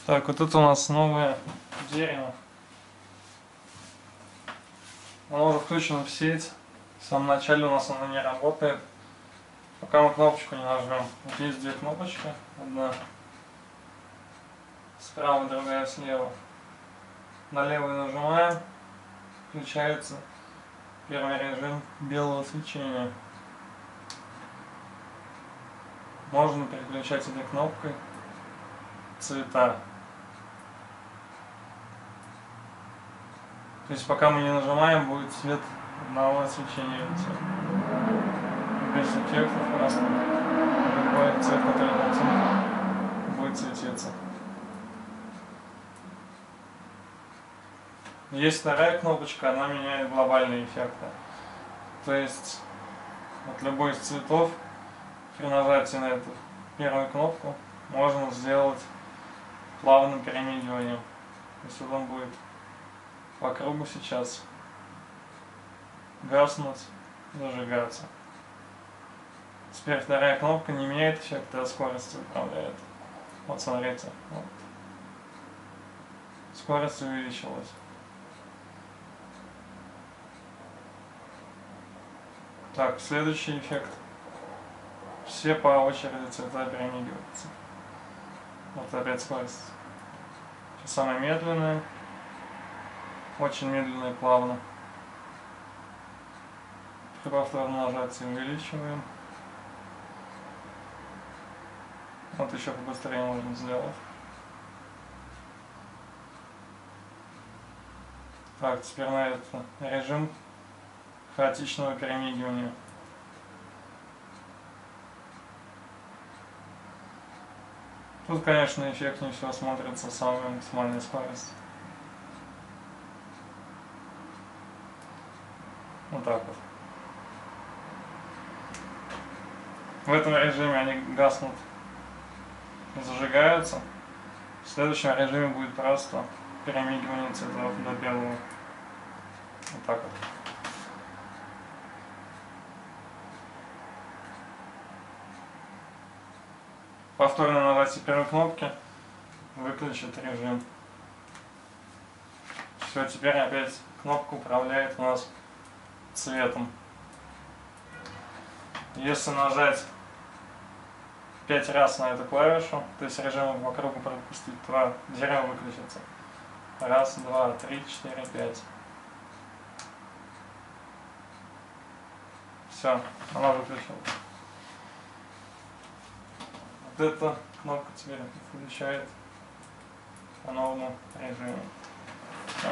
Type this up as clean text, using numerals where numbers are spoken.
Так, вот это у нас новое дерево. Оно уже включено в сеть. В самом начале у нас оно не работает, пока мы кнопочку не нажмем. Вот есть две кнопочки. Одна справа, другая слева. На левую нажимаем. Включается первый режим белого свечения. Можно переключать этой кнопкой цвета. То есть пока мы не нажимаем, будет цвет одного свечения лица. Без эффектов просто любой цвет, который хотим, будет светиться. Есть вторая кнопочка, она меняет глобальные эффекты. То есть от любой из цветов при нажатии на эту первую кнопку можно сделать плавным перемигиванием. То есть вот он будет по кругу сейчас гаснуть, зажигаться. Теперь вторая кнопка не меняет эффекта, а скоростью управляет. Вот смотрите, вот. Скорость увеличилась. Так, следующий эффект. Все по очереди цвета перемигиваются. Вот опять скорость. Самая медленная. Очень медленно и плавно. При повторном нажатии увеличиваем. Вот еще побыстрее можно сделать. Так, теперь на это режим хаотичного перемигивания. Тут, конечно, эффектнее всего смотрится самая максимальная скорость. Вот так вот. В этом режиме они гаснут и зажигаются. В следующем режиме будет просто перемигивание цветов до белого. Вот так вот. Повторное нажатие первой кнопки выключит режим. Все, теперь опять кнопка управляет у нас цветом. Если нажать 5 раз на эту клавишу, то есть режим по кругу пропустить, то дерево выключится. Раз, два, три, четыре, пять. Все, она выключилась. Вот эта кнопка теперь включает по новому режиму. Все.